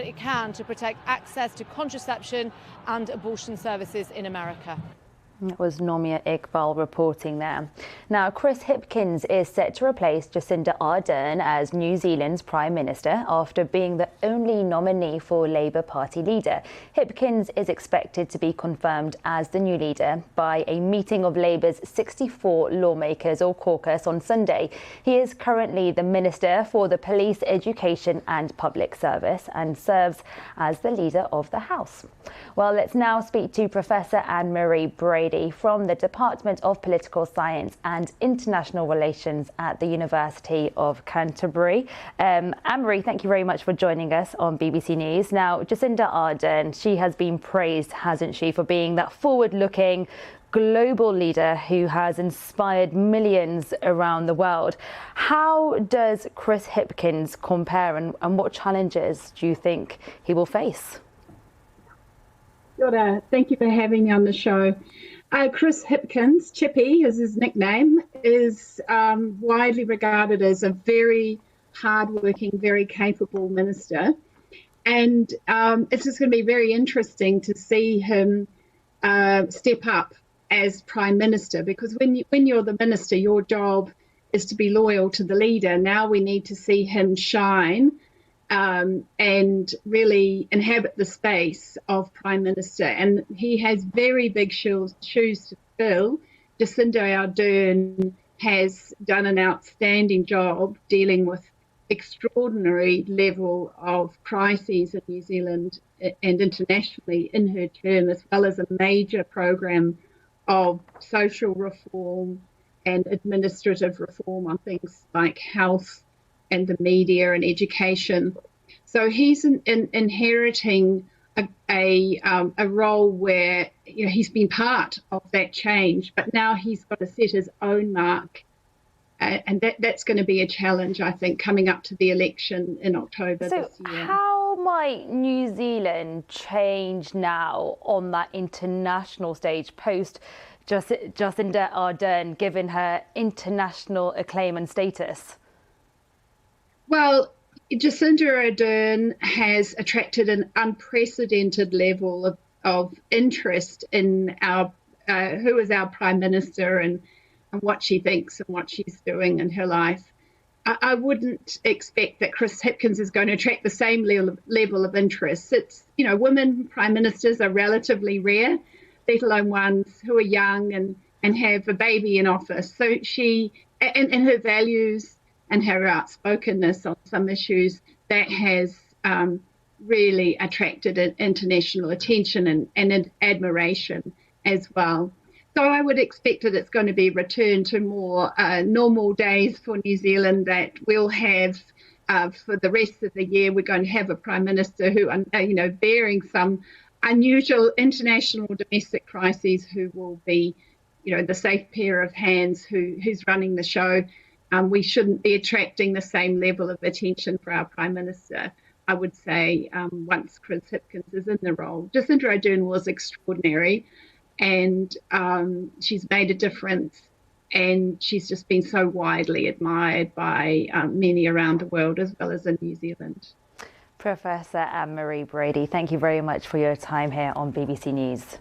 it can to protect access to contraception and abortion services in America. That was Nomia Iqbal reporting there. Now, Chris Hipkins is set to replace Jacinda Ardern as New Zealand's Prime Minister after being the only nominee for Labour Party leader. Hipkins is expected to be confirmed as the new leader by a meeting of Labour's 64 lawmakers or caucus on Sunday. He is currently the Minister for the Police, Education and Public Service and serves as the leader of the House. Well, let's now speak to Professor Anne-Marie Brady from the Department of Political Science and International Relations at the University of Canterbury. Anne-Marie, thank you very much for joining us on BBC News. Now, Jacinda Ardern, she has been praised, hasn't she, for being that forward-looking global leader who has inspired millions around the world. How does Chris Hipkins compare and what challenges do you think he will face? Thank you for having me on the show. Chris Hipkins, Chippy is his nickname, is widely regarded as a very hardworking, very capable minister. And it's just going to be very interesting to see him step up as Prime Minister, because when you're the minister, your job is to be loyal to the leader. Now we need to see him shine and really inhabit the space of Prime Minister. And he has very big shoes to fill. Jacinda Ardern has done an outstanding job dealing with extraordinary level of crises in New Zealand and internationally in her term, as well as a major program of social reform and administrative reform on things like health and the media and education. So he's inheriting a role where he's been part of that change, but now he's got to set his own mark, and that's going to be a challenge, I think, coming up to the election in October this year. How might New Zealand change now on that international stage post Jacinda Ardern, given her international acclaim and status? Well, Jacinda Ardern has attracted an unprecedented level of interest in who is our Prime Minister and what she thinks and what she's doing in her life. I wouldn't expect that Chris Hipkins is going to attract the same level of interest. It's, women Prime Ministers are relatively rare, let alone ones who are young and have a baby in office. So she, and her values and her outspokenness on some issues, that has really attracted international attention and admiration as well. So I would expect that it's going to be returned to more normal days for New Zealand, that we'll have for the rest of the year. We're going to have a Prime Minister who, bearing some unusual international domestic crises, who will be, the safe pair of hands who's running the show. We shouldn't be attracting the same level of attention for our Prime Minister, I would say, once Chris Hipkins is in the role. Jacinda Ardern was extraordinary, and she's made a difference, and she's just been so widely admired by many around the world, as well as in New Zealand. Professor Anne-Marie Brady, thank you very much for your time here on BBC News.